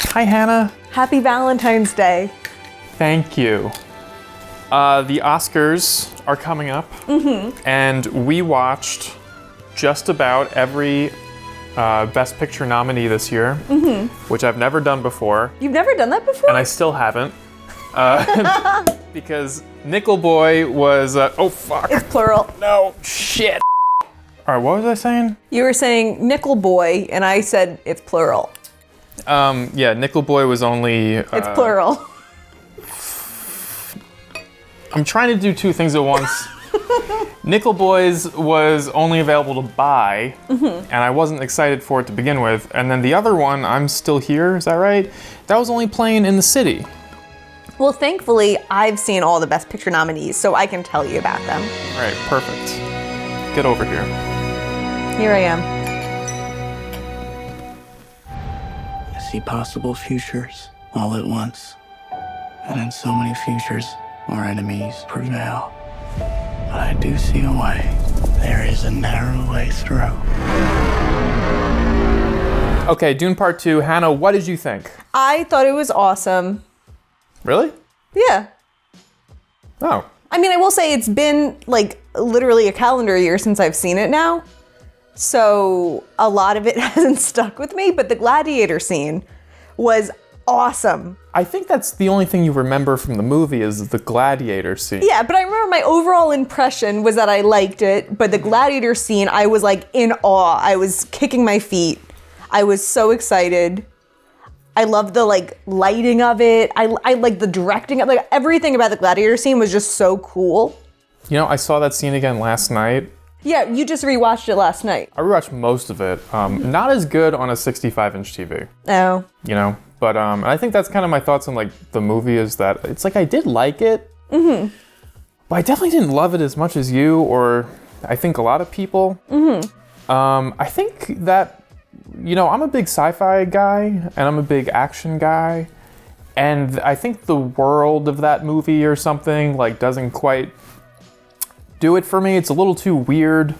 Hi, Hannah. Happy Valentine's Day. Thank you. The Oscars are coming up, and we watched just about every Best Picture nominee this year, which I've never done before. You've never done that before? And I still haven't. Because Nickel Boy was, oh fuck. It's plural. No, shit. All right, what was I saying? You were saying Nickel Boy, and I said it's plural. Yeah, Nickel Boy was only... It's plural. I'm trying to do two things at once. Nickel Boys was only available to buy, and I wasn't excited for it to begin with. And then the other one, I'm Still Here, is that right? That was only playing in the city. Well, thankfully, I've seen all the Best Picture nominees, so I can tell you about them. All right, perfect. Get over here. Here I am. I see possible futures all at once. And in so many futures, our enemies prevail. But I do see a way. There is a narrow way through. Okay, Dune Part 2. Hannah, what did you think? I thought it was awesome. Really? Yeah. Oh. I mean, I will say it's been like literally a calendar year since I've seen it now. So a lot of it hasn't stuck with me, but the gladiator scene was awesome. I think that's the only thing you remember from the movie is the gladiator scene. Yeah, but I remember my overall impression was that I liked it, but the gladiator scene, I was like in awe. I was kicking my feet. I was so excited. I love the like lighting of it. I like the directing of like everything about the gladiator scene was just so cool. You know, I saw that scene again last night. Yeah, you just rewatched it last night. I rewatched most of it. Not as good on a 65-inch TV. Oh. You know, but I think that's kind of my thoughts on like the movie is that it's like I did like it, but I definitely didn't love it as much as you or I think a lot of people. I think that, you know, I'm a big sci-fi guy and I'm a big action guy, and I think the world of that movie or something like doesn't quite do it for me. It's a little too weird.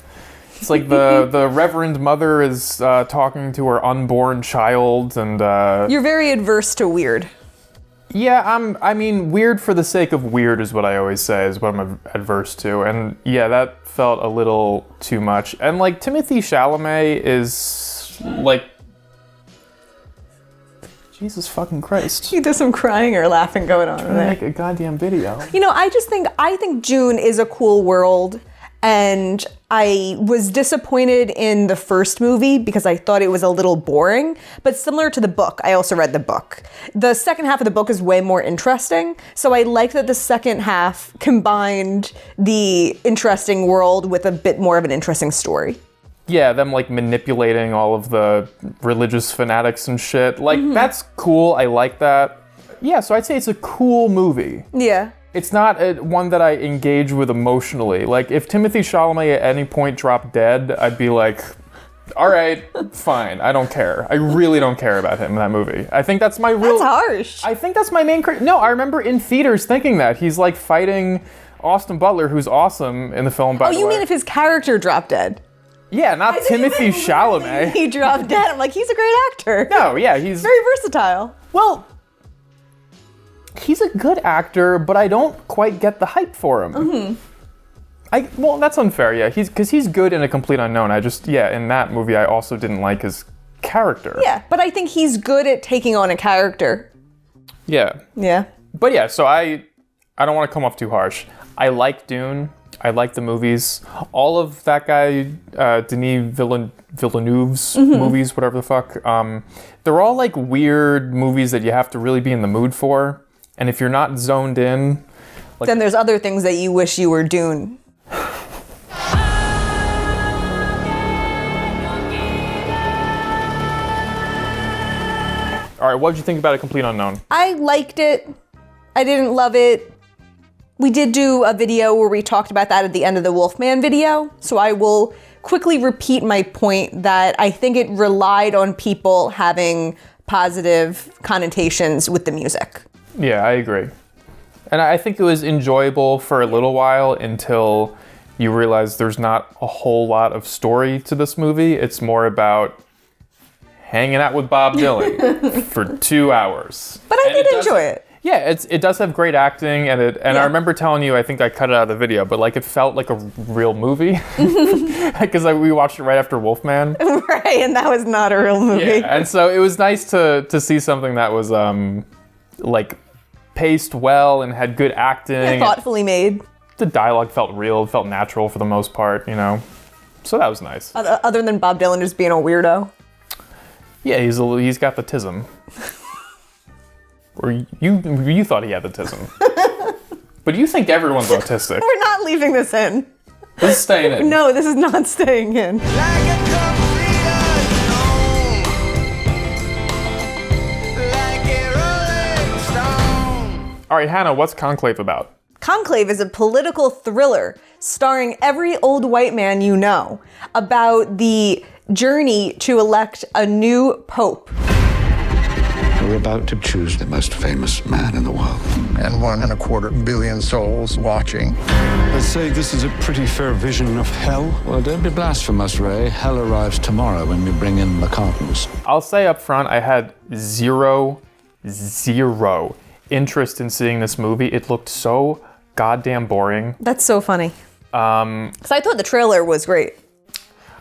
It's like the Reverend Mother is talking to her unborn child, and You're very adverse to weird. yeah, I mean, weird for the sake of weird is what I always say, is what I'm adverse to. And yeah, that felt a little too much. And like Timothée Chalamet is like, Jesus fucking Christ. There's some crying or laughing going on in there. Make a goddamn video. You know, I think Dune is a cool world, and I was disappointed in the first movie because I thought it was a little boring, but similar to the book, I also read the book. The second half of the book is way more interesting, so I like that the second half combined the interesting world with a bit more of an interesting story. Yeah, them like manipulating all of the religious fanatics and shit. Like, that's cool. I like that. Yeah, so I'd say it's a cool movie. Yeah. It's not one that I engage with emotionally. Like, if Timothée Chalamet at any point dropped dead, I'd be like, all right, fine, I don't care. I really don't care about him in that movie. I think that's my real... That's harsh. I think that's my main... No, I remember in theaters thinking that. He's like fighting Austin Butler, who's awesome in the film, by the way. Oh, you mean if his character dropped dead? Yeah, not Timothée Chalamet. He dropped dead. I'm like, he's a great actor. No, yeah, he's... Very versatile. Well, he's a good actor, but I don't quite get the hype for him. Well, that's unfair, yeah. Because he's good in A Complete Unknown. In that movie, I also didn't like his character. Yeah, but I think he's good at taking on a character. Yeah. Yeah. But yeah, so I don't want to come off too harsh. I like Dune. I like the movies. All of that guy, Denis Villeneuve's movies, whatever the fuck, they're all like weird movies that you have to really be in the mood for. And if you're not zoned in... Like, then there's other things that you wish you were Dune. All right, what did you think about A Complete Unknown? I liked it. I didn't love it. We did do a video where we talked about that at the end of the Wolfman video, so I will quickly repeat my point that I think it relied on people having positive connotations with the music. Yeah, I agree. And I think it was enjoyable for a little while until you realize there's not a whole lot of story to this movie. It's more about hanging out with Bob Dylan for 2 hours. But I did enjoy it. Yeah, it does have great acting, and I remember telling you, I think I cut it out of the video, but like it felt like a real movie because we watched it right after Wolfman. Right, and that was not a real movie. Yeah, and so it was nice to see something that was like paced well and had good acting. Yeah, thoughtfully made. The dialogue felt real, felt natural for the most part, you know. So that was nice. Other than Bob Dylan just being a weirdo. Yeah, he's got the tism. Or you thought he had the tism. But you think everyone's autistic. We're not leaving this in. This is staying in. No, this is not staying in. All right, Hannah, what's Conclave about? Conclave is a political thriller starring every old white man you know about the journey to elect a new pope. We're about to choose the most famous man in the world. And 1.25 billion souls watching. Let's say this is a pretty fair vision of hell. Well, don't be blasphemous, Ray. Hell arrives tomorrow when we bring in the cartons. I'll say up front, I had zero interest in seeing this movie. It looked so goddamn boring. That's so funny. So I thought the trailer was great.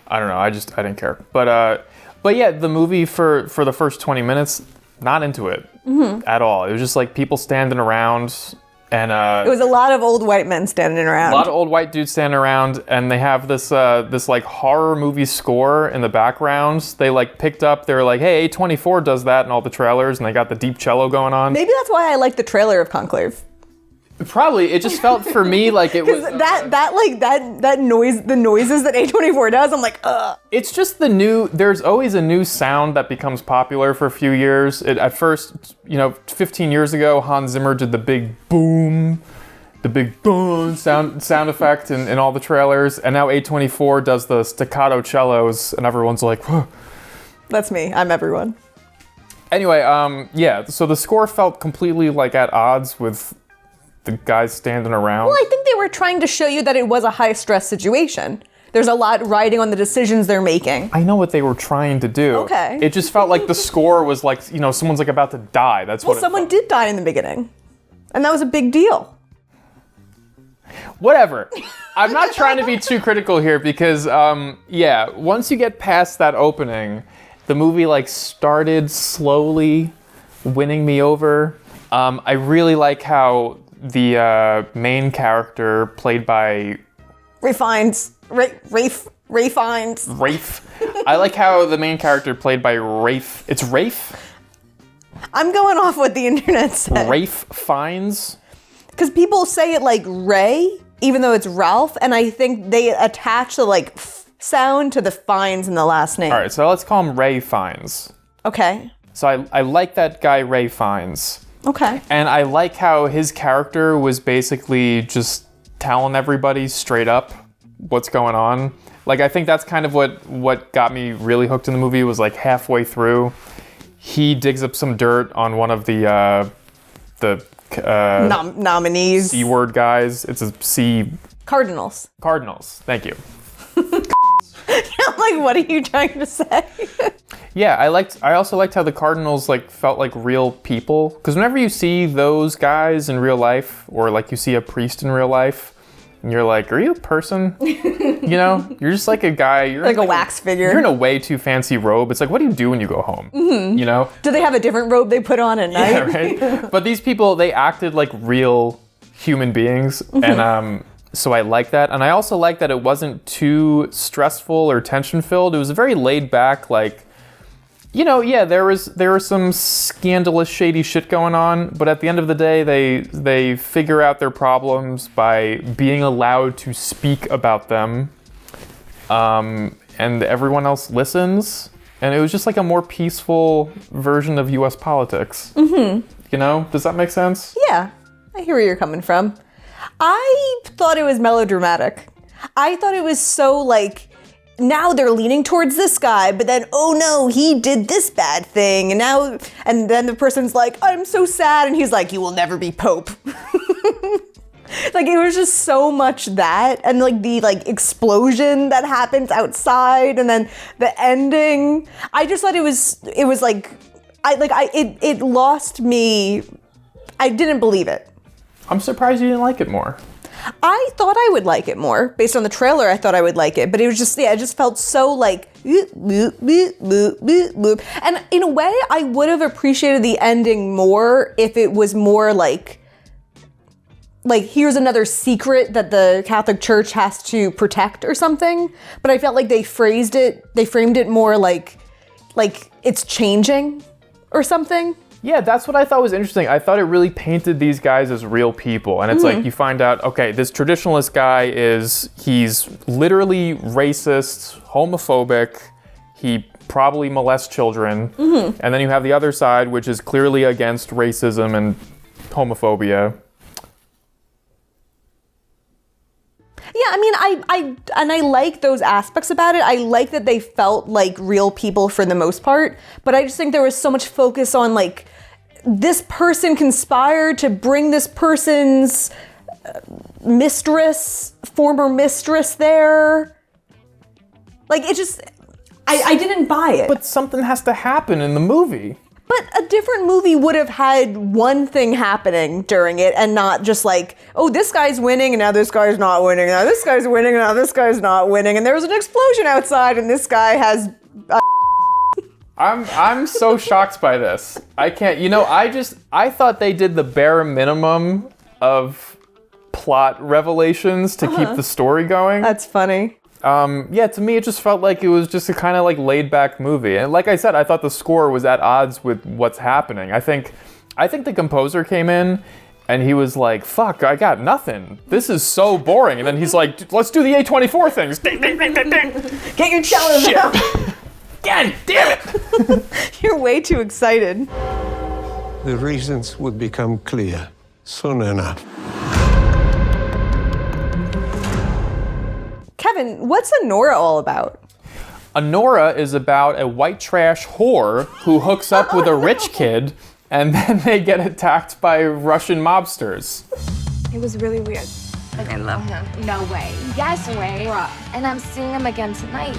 I don't know. I didn't care. But yeah, the movie for the first 20 minutes, not into it at all. It was just like people standing around and it was a lot of old white men standing around. a lot of old white dudes standing around, and they have this like horror movie score in the background. They like picked up. They were like, "Hey, A24 does that in all the trailers," and they got the deep cello going on. Maybe that's why I like the trailer of Conclave. Probably, it just felt for me like it was that noise, the noises that A24 does. I'm like, ugh. It's just there's always a new sound that becomes popular for a few years. At first, 15 years ago, Hans Zimmer did the big boom, the big boom sound effect in all the trailers. And now A24 does the staccato cellos, and everyone's like, whoa. That's me. I'm everyone. Anyway, yeah, so the score felt completely like at odds with the guys standing around. Well, I think they were trying to show you that it was a high-stress situation. There's a lot riding on the decisions they're making. I know what they were trying to do. Okay. It just felt like the score was like, someone's like about to die. That's what someone did die in the beginning. And that was a big deal. Whatever. I'm not trying to be too critical here because, once you get past that opening, the movie like started slowly winning me over. I really like how the main character played by Rafe Fiennes. Rafe. I like how the main character played by Rafe. It's Rafe? I'm going off what the internet said. Rafe Fiennes? Because people say it like Ray, even though it's Ralph, and I think they attach the like sound to the Fiennes in the last name. All right, so let's call him Ray Fiennes. Okay. So I like that guy Ray Fiennes. Okay. And I like how his character was basically just telling everybody straight up what's going on. Like, I think that's kind of what got me really hooked in the movie was like halfway through, he digs up some dirt on one of the nominees. C-word guys. It's a C... Cardinals. Thank you. I'm like, what are you trying to say? Yeah, I also liked how the Cardinals like felt like real people. Because whenever you see those guys in real life, or like you see a priest in real life, and you're like, are you a person? You're just like a guy. You're like a wax figure. You're in a way too fancy robe. It's like, what do you do when you go home? Mm-hmm. Do they have a different robe they put on at night? Yeah, right. But these people, they acted like real human beings, and so I like that. And I also like that it wasn't too stressful or tension filled. It was a very laid back, like, there was some scandalous, shady shit going on, but at the end of the day, they figure out their problems by being allowed to speak about them, and everyone else listens. And it was just like a more peaceful version of U.S. politics. Mm-hmm. Does that make sense? Yeah, I hear where you're coming from. I thought it was melodramatic. I thought it was so like, now they're leaning towards this guy, but then, oh no, he did this bad thing. And then the person's like, I'm so sad. And he's like, you will never be Pope. Like, it was just so much that, and like the like explosion that happens outside, and then the ending. I just thought it was like, it lost me. I didn't believe it. I'm surprised you didn't like it more. I thought I would like it more. Based on the trailer, I thought I would like it. But it was just, it just felt so like, boop, boop, boop, boop, boop, boop. And in a way, I would have appreciated the ending more if it was more like here's another secret that the Catholic Church has to protect or something. But I felt like they framed it more like it's changing or something. Yeah, that's what I thought was interesting. I thought it really painted these guys as real people. And it's like, you find out, okay, this traditionalist guy he's literally racist, homophobic. He probably molests children. And then you have the other side, which is clearly against racism and homophobia. Yeah, I mean, I like those aspects about it. I like that they felt like real people for the most part, but I just think there was so much focus on like, this person conspired to bring this person's former mistress there. Like, it just, I didn't buy it. But something has to happen in the movie. But a different movie would have had one thing happening during it and not just like, oh, this guy's winning and now this guy's not winning. Now this guy's winning and now this guy's not winning. And there was an explosion outside and this guy has... I'm so shocked by this. I can't, I thought they did the bare minimum of plot revelations to keep the story going. That's funny. Yeah, to me, it just felt like it was just a kind of like laid back movie. And like I said, I thought the score was at odds with what's happening. I think the composer came in and he was like, fuck, I got nothing. This is so boring. And then he's like, let's do the A24 things. Ding, ding, ding, ding, ding. Get your cello out. God damn it. You're way too excited. The reasons would become clear soon enough. Kevin, what's Anora all about? Anora is about a white trash whore who hooks up with a rich kid and then they get attacked by Russian mobsters. It was really weird. Like, I love him. No way. Yes way. And I'm seeing him again tonight.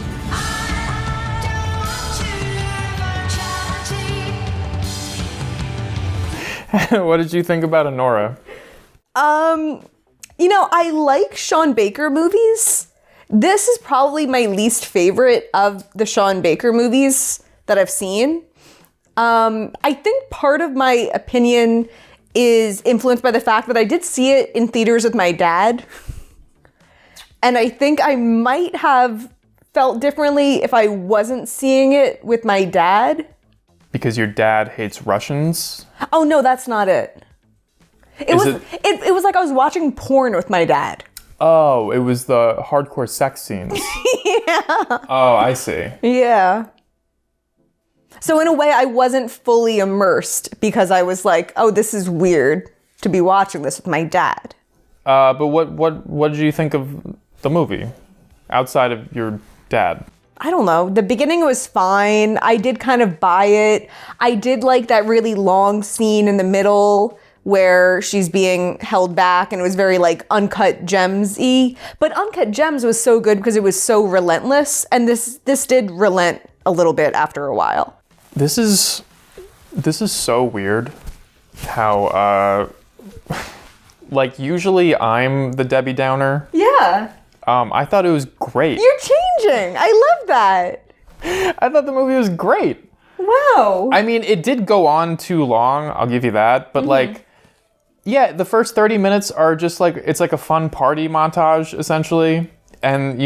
What did you think about Anora? I like Sean Baker movies. This is probably my least favorite of the Sean Baker movies that I've seen. I think part of my opinion is influenced by the fact that I did see it in theaters with my dad. And I think I might have felt differently if I wasn't seeing it with my dad. Because your dad hates Russians? Oh no, that's not it. It was like I was watching porn with my dad. Oh, it was the hardcore sex scenes. Yeah. Oh, I see. Yeah. So in a way, I wasn't fully immersed because I was like, oh, this is weird to be watching this with my dad. But what did you think of the movie outside of your dad? I don't know. The beginning was fine. I did kind of buy it. I did like that really long scene in the middle where she's being held back and it was very like Uncut Gems-y. But Uncut Gems was so good because it was so relentless, and this did relent a little bit after a while. This is so weird how like usually I'm the Debbie Downer. Yeah. I thought it was great. You're changing. I love that. I thought the movie was great. Wow. I mean, it did go on too long, I'll give you that, but like, yeah, the first 30 minutes are just like, it's like a fun party montage, essentially. And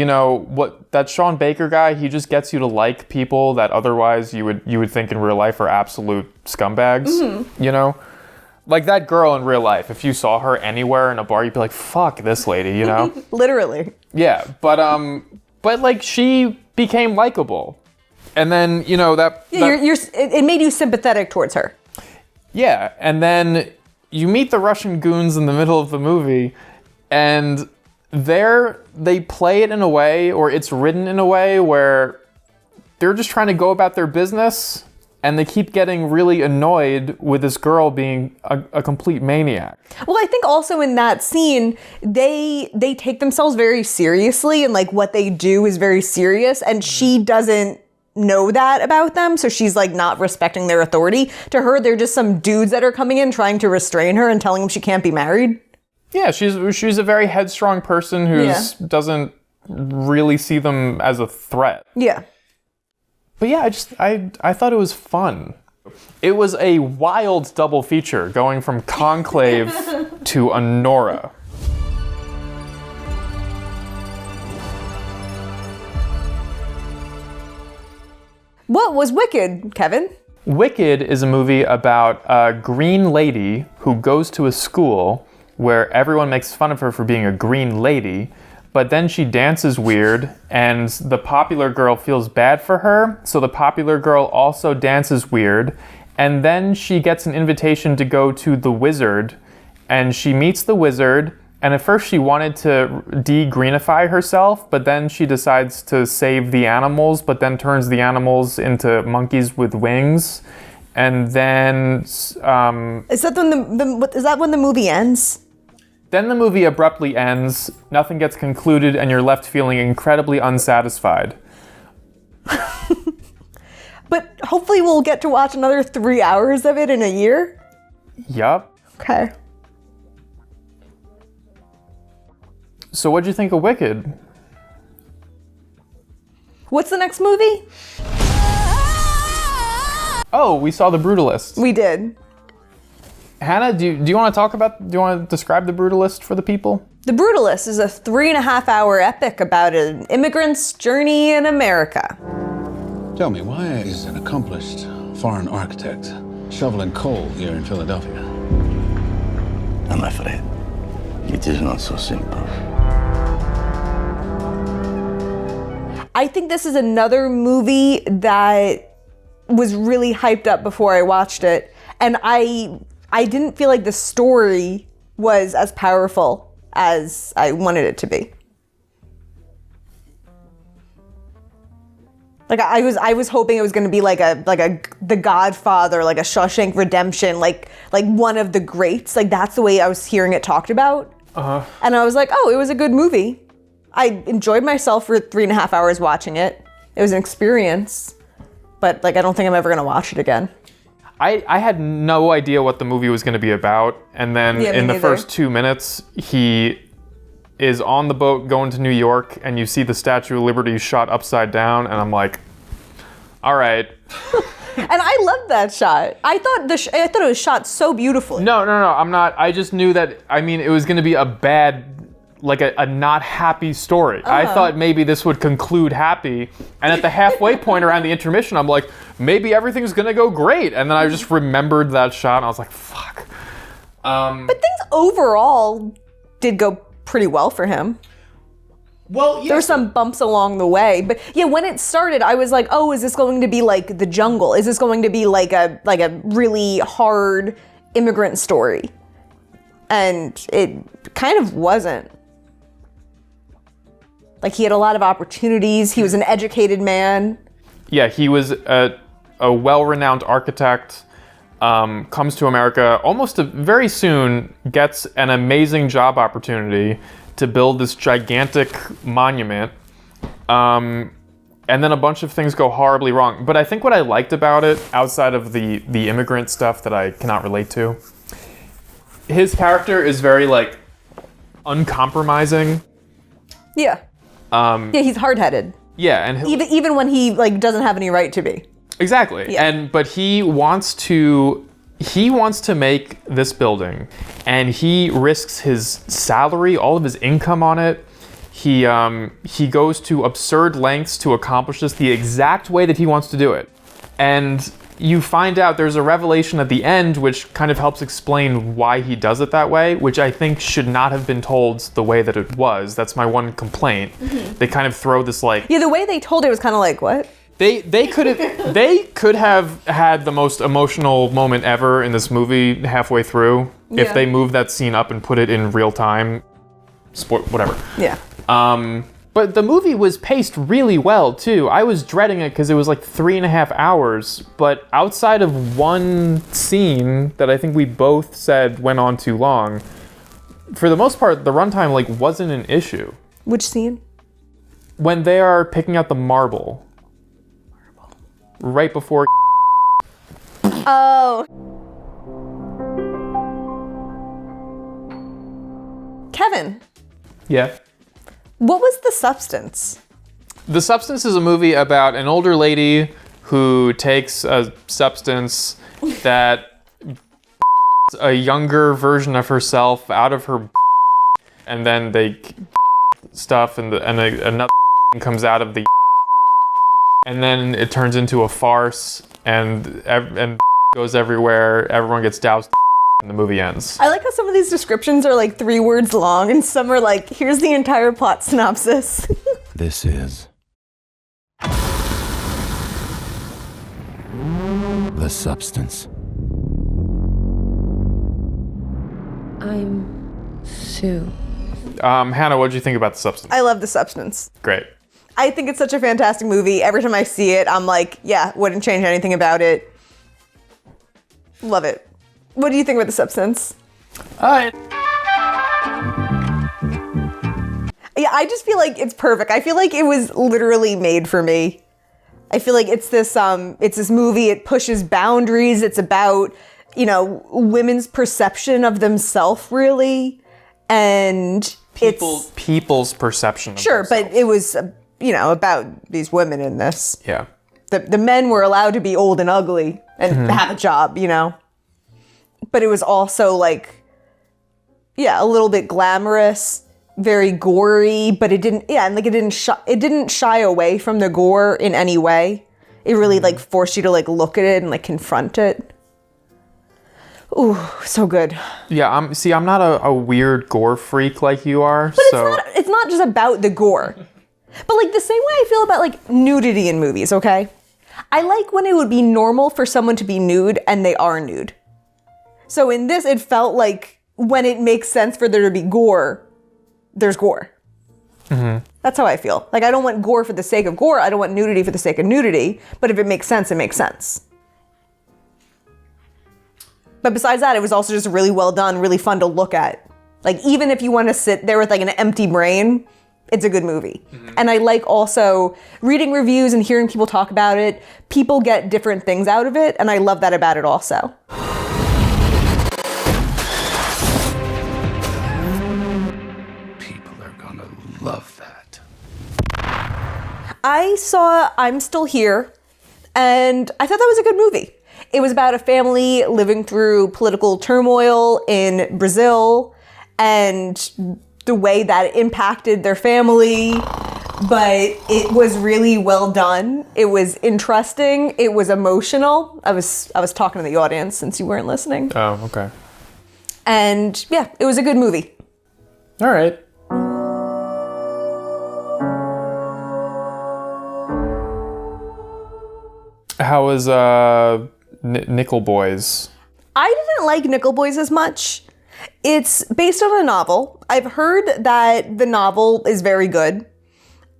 what that Sean Baker guy, he just gets you to like people that otherwise you would think in real life are absolute scumbags, Like that girl in real life, if you saw her anywhere in a bar, you'd be like, fuck this lady, Literally. Yeah, but like she became likable. And then, it made you sympathetic towards her. Yeah, and then you meet the Russian goons in the middle of the movie, and they play it in a way, or it's written in a way where they're just trying to go about their business, and they keep getting really annoyed with this girl being a complete maniac. Well, I think also in that scene, they take themselves very seriously, and like what they do is very serious, and she doesn't know that about them, so she's like not respecting their authority. To her, they're just some dudes that are coming in trying to restrain her and telling them she can't be married. Yeah, she's a very headstrong person who doesn't really see them as a threat. Yeah. But yeah, I thought it was fun. It was a wild double feature going from Conclave to Anora. What was Wicked, Kevin? Wicked is a movie about a green lady who goes to a school where everyone makes fun of her for being a green lady, but then she dances weird, and the popular girl feels bad for her, so the popular girl also dances weird, and then she gets an invitation to go to the wizard, and she meets the wizard, and at first she wanted to de-greenify herself, but then she decides to save the animals, but then turns the animals into monkeys with wings, and then... Is that when the movie ends? Then the movie abruptly ends, nothing gets concluded, and you're left feeling incredibly unsatisfied. But hopefully we'll get to watch another 3 hours of it in a year? Yup. Okay. So what'd you think of Wicked? What's the next movie? Oh, we saw The Brutalist. We did. Hannah, do you want to describe The Brutalist for the people? The Brutalist is a 3.5-hour epic about an immigrant's journey in America. Tell me, why is an accomplished foreign architect shoveling coal here in Philadelphia? I'm afraid it is not so simple. I think this is another movie that was really hyped up before I watched it, and I didn't feel like the story was as powerful as I wanted it to be. Like I was hoping it was going to be like a The Godfather, like a Shawshank Redemption, like one of the greats. Like that's the way I was hearing it talked about. And I was like, oh, it was a good movie. I enjoyed myself for 3.5 hours watching it. It was an experience, but like I don't think I'm ever going to watch it again. I had no idea what the movie was going to be about, and then in the first 2 minutes, he is on the boat going to New York, and you see the Statue of Liberty shot upside down, and I'm like, all right. And I loved that shot. I thought it was shot so beautifully. No, I'm not. I just knew that, it was going to be a bad, like a not happy story. I thought maybe this would conclude happy, and at the halfway point around the intermission, I'm like, maybe everything's gonna go great, and then I just remembered that shot, and I was like, fuck. But things overall did go pretty well for him. Well, yeah. There were some bumps along the way, but yeah, when it started, I was like, oh, is this going to be like The Jungle? Is this going to be like a really hard immigrant story? And it kind of wasn't. Like, he had a lot of opportunities. He was an educated man. Yeah, he was a well-renowned architect, comes to America almost very soon, gets an amazing job opportunity to build this gigantic monument, and then a bunch of things go horribly wrong. But I think what I liked about it, outside of the immigrant stuff that I cannot relate to, his character is very, like, uncompromising. Yeah. Yeah, he's hard-headed. Yeah, and even when he like doesn't have any right to be. Exactly. Yeah. But he wants to make this building, and he risks his salary, all of his income on it. He goes to absurd lengths to accomplish this the exact way that he wants to do it. And you find out there's a revelation at the end which kind of helps explain why he does it that way, which I think should not have been told the way that it was. That's my one complaint. Mm-hmm. They kind of throw this like... Yeah, the way they told it was kind of like, what? They could have had the most emotional moment ever in this movie halfway through if they moved that scene up and put it in real time. Whatever. Yeah. But the movie was paced really well, too. I was dreading it because it was like 3.5 hours, but outside of one scene that I think we both said went on too long, for the most part, the runtime like wasn't an issue. Which scene? When they are picking out the marble. Right before. Oh. Kevin, Yeah. what was The Substance? The Substance is a movie about an older lady who takes a substance that a younger version of herself out of her, and then they stuff and another comes out of the, and then it turns into a farce and goes everywhere. Everyone gets doused. And the movie ends. I like how some of these descriptions are like 3 words long and some are like, here's the entire plot synopsis. This is The Substance. I'm Sue. Hannah, what did you think about The Substance? I love The Substance. Great. I think it's such a fantastic movie. Every time I see it, I'm like, yeah, wouldn't change anything about it. Love it. What do you think about The Substance? Alright. Yeah, I just feel like it's perfect. I feel like it was literally made for me. I feel like it's this movie, it pushes boundaries. It's about, women's perception of themselves, really. And People's perception of sure, themselves. but it was, about these women in this. Yeah. The men were allowed to be old and ugly and have a job, But it was also like, yeah, a little bit glamorous, very gory, but it didn't shy away from the gore in any way. It really like forced you to like look at it and like confront it. Ooh, so good. Yeah, I'm not a weird gore freak like you are. But it's not just about the gore. But like the same way I feel about like nudity in movies, okay? I like when it would be normal for someone to be nude and they are nude. So in this, it felt like when it makes sense for there to be gore, there's gore. Mm-hmm. That's how I feel. Like, I don't want gore for the sake of gore. I don't want nudity for the sake of nudity. But if it makes sense, it makes sense. But besides that, it was also just really well done, really fun to look at. Like, even if you want to sit there with like an empty brain, it's a good movie. Mm-hmm. And I like also reading reviews and hearing people talk about it. People get different things out of it, and I love that about it also. Love that. I saw I'm Still Here, and I thought that was a good movie. It was about a family living through political turmoil in Brazil and the way that it impacted their family, but it was really well done. It was interesting. It was emotional. I was talking to the audience since you weren't listening. Oh, okay. And yeah, it was a good movie. All right. How was Nickel Boys? I didn't like Nickel Boys as much. It's based on a novel. I've heard that the novel is very good.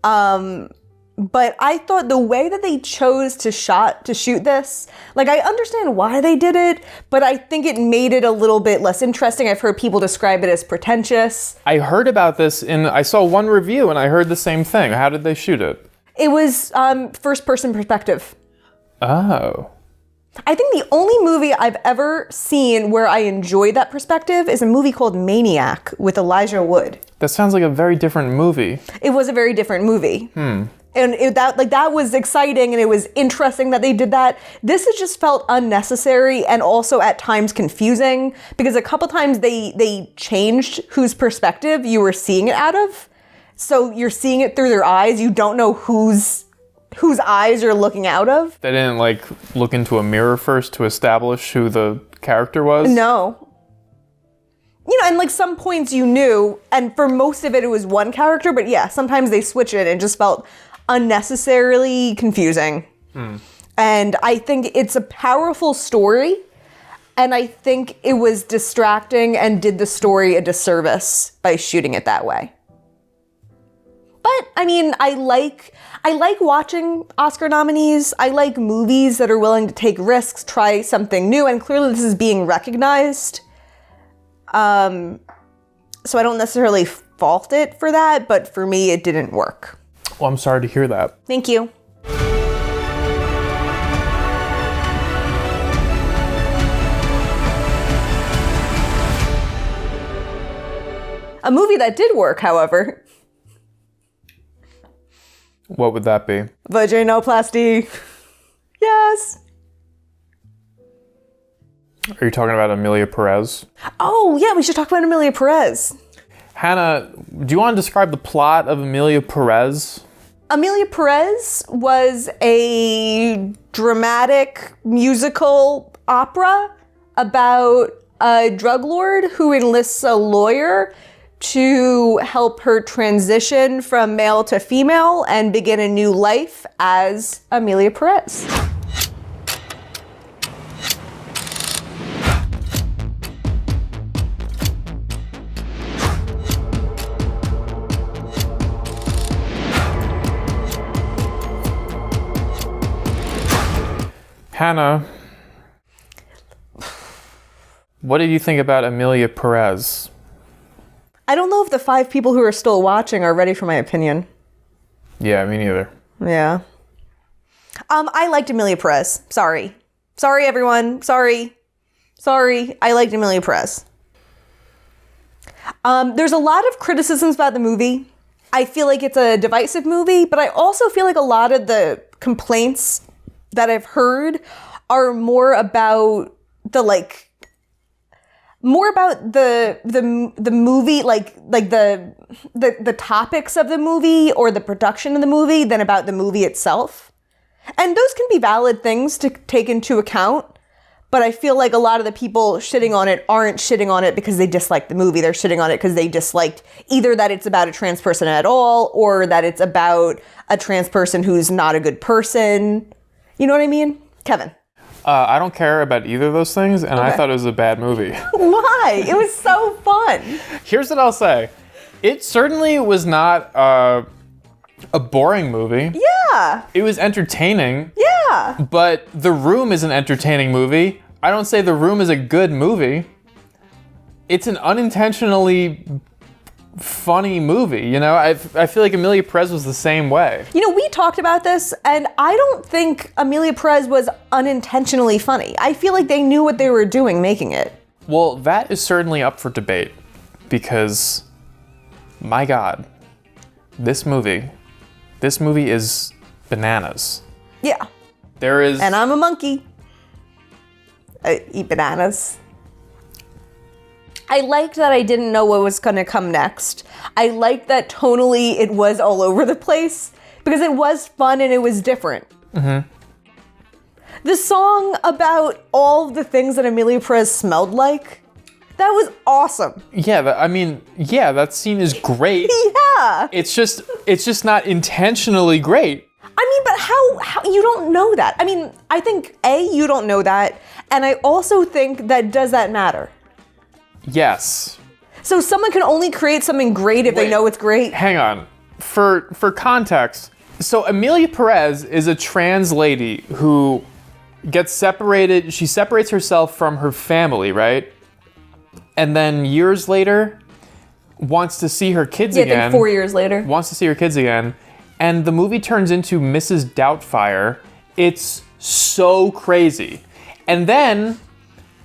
But I thought the way that they chose to shoot this, like, I understand why they did it, but I think it made it a little bit less interesting. I've heard people describe it as pretentious. I heard about this I saw one review and I heard the same thing. How did they shoot it? It was first-person perspective. Oh. I think the only movie I've ever seen where I enjoyed that perspective is a movie called Maniac with Elijah Wood. That sounds like a very different movie. It was a very different movie. And that was exciting, and it was interesting that they did that. This has just felt unnecessary and also at times confusing, because a couple times they changed whose perspective you were seeing it out of. So you're seeing it through their eyes. You don't know whose eyes you're looking out of. They didn't look into a mirror first to establish who the character was? No. And some points you knew, and for most of it, it was one character, but yeah, sometimes they switch it and it just felt unnecessarily confusing. And I think it's a powerful story, and I think it was distracting and did the story a disservice by shooting it that way. But what? I mean, I like watching Oscar nominees. I like movies that are willing to take risks, try something new, and clearly this is being recognized. So I don't necessarily fault it for that, but for me, it didn't work. Well, I'm sorry to hear that. Thank you. A movie that did work, however. What would that be? Vaginoplasty. Yes. Are you talking about Emilia Perez? Oh, yeah, we should talk about Emilia Perez. Hannah, do you want to describe the plot of Emilia Perez? Emilia Perez was a dramatic musical opera about a drug lord who enlists a lawyer to help her transition from male to female and begin a new life as Emilia Perez. Hannah, what did you think about Emilia Perez? I don't know if the 5 people who are still watching are ready for my opinion. Yeah, me neither. Yeah. I liked Emilia Perez. Sorry, everyone. Sorry. I liked Emilia Perez. There's a lot of criticisms about the movie. I feel like it's a divisive movie, but I also feel like a lot of the complaints that I've heard are more about the movie, the topics of the movie or the production of the movie than about the movie itself. And those can be valid things to take into account, but I feel like a lot of the people shitting on it aren't shitting on it because they dislike the movie. They're shitting on it because they disliked either that it's about a trans person at all or that it's about a trans person who's not a good person. You know what I mean? Kevin. I don't care about either of those things, and I thought it was a bad movie. Why? It was so fun. Here's what I'll say. It certainly was not a boring movie. Yeah. It was entertaining. Yeah. But The Room is an entertaining movie. I don't say The Room is a good movie. It's an unintentionally funny movie, you know? I feel like Emilia Perez was the same way. You know, we talked about this, and I don't think Emilia Perez was unintentionally funny. I feel like they knew what they were doing making it. Well, that is certainly up for debate, because, my God, this movie is bananas. Yeah. There is... And I'm a monkey. I eat bananas. I liked that I didn't know what was going to come next. I liked that tonally it was all over the place because it was fun and it was different. Mm-hmm. The song about all the things that Emilia Perez smelled like, that was awesome. Yeah, that scene is great. Yeah. It's just not intentionally great. I mean, but how you don't know that? I mean, I think you don't know that, and I also think that does that matter? Yes. So someone can only create something great if they know it's great? Hang on. For context, so Emilia Perez is a trans lady who gets separated. She separates herself from her family, right? And then years later, wants to see her kids again. Yeah, I think 4 years later. Wants to see her kids again. And the movie turns into Mrs. Doubtfire. It's so crazy. And then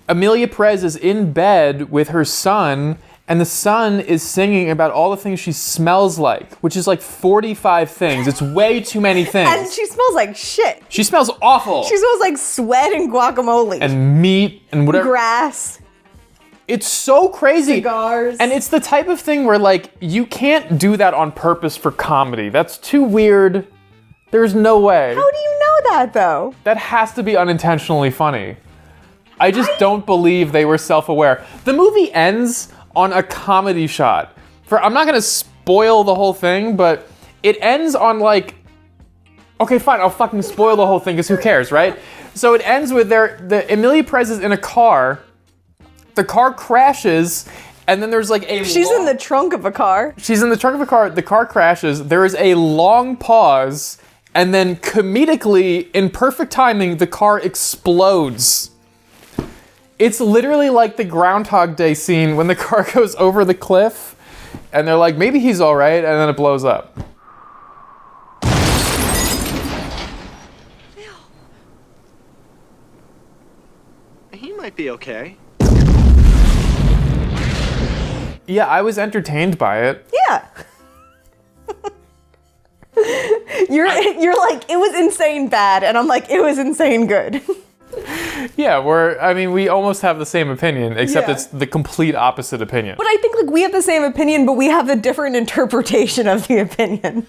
Emilia Perez is in bed with her son, and the son is singing about all the things she smells like, which is like 45 things. It's way too many things. And she smells like shit. She smells awful. She smells like sweat and guacamole. And meat and whatever. Grass. It's so crazy. Cigars. And it's the type of thing where, like, you can't do that on purpose for comedy. That's too weird. There's no way. How do you know that, though? That has to be unintentionally funny. I just don't believe they were self-aware. The movie ends on a comedy shot. I'm not gonna spoil the whole thing, but it ends on like, okay, fine, I'll fucking spoil the whole thing because who cares, right? So it ends with Emilia Perez is in a car. The car crashes, And then there's like a She's in the trunk of a car. She's in the trunk of a car. The car crashes. There is a long pause. And then comedically, in perfect timing, the car explodes. It's literally like the Groundhog Day scene when the car goes over the cliff. And they're like, maybe he's all right. And then it blows up. He might be okay. Yeah, I was entertained by it. Yeah. You're like, it was insane bad, and I'm like, it was insane good. Yeah, we almost have the same opinion, except Yeah. it's the complete opposite opinion. But I think like we have the same opinion, but we have a different interpretation of the opinion.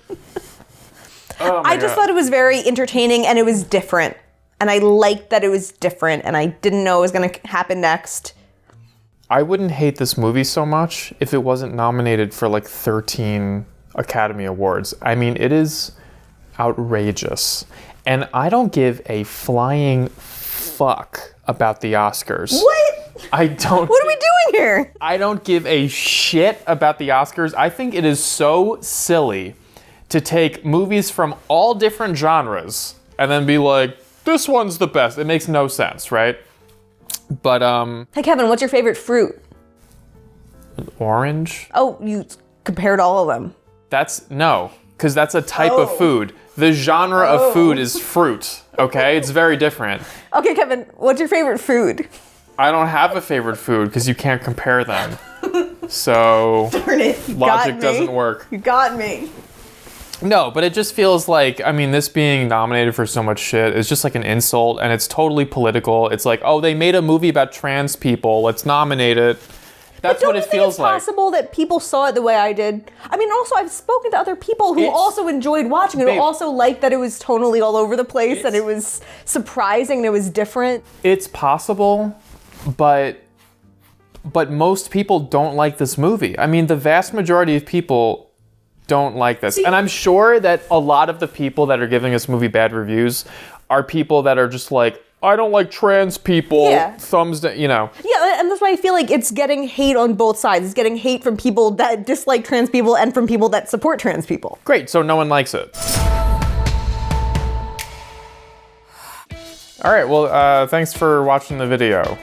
Oh my I just God. thought it was very entertaining and it was different. And I liked that it was different and I didn't know it was going to happen next. I wouldn't hate this movie so much if it wasn't nominated for like 13 Academy Awards. I mean, it is outrageous. And I don't give a flying fuck about the Oscars. What? I don't. What are we doing here? I don't give a shit about the Oscars. I think it is so silly to take movies from all different genres and then be like, this one's the best. It makes no sense, right? But, Hey Kevin, what's your favorite fruit? orange? Oh, you compared all of them. No, because that's a type of food. The genre of food is fruit, okay? It's very different. Okay, Kevin, what's your favorite food? I don't have a favorite food because you can't compare them. So, Darn it. You logic got me. doesn't work. You got me. No, but it just feels like, this being nominated for so much shit is just like an insult, and it's totally political. It's like, oh, they made a movie about trans people. Let's nominate it. That's what it feels like. It's possible that people saw it the way I did. I mean, also, I've spoken to other people who also enjoyed watching it, who also liked that it was tonally all over the place, and it was surprising, and it was different. It's possible, but most people don't like this movie. I mean, the vast majority of people don't like this. And I'm sure that a lot of the people that are giving this movie bad reviews are people that are just like, I don't like trans people. Yeah. Thumbs down, Yeah, and that's why I feel like it's getting hate on both sides. It's getting hate from people that dislike trans people and from people that support trans people. Great, so no one likes it. All right, well, thanks for watching the video.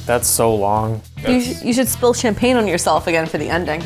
That's so long. You should spill champagne on yourself again for the ending.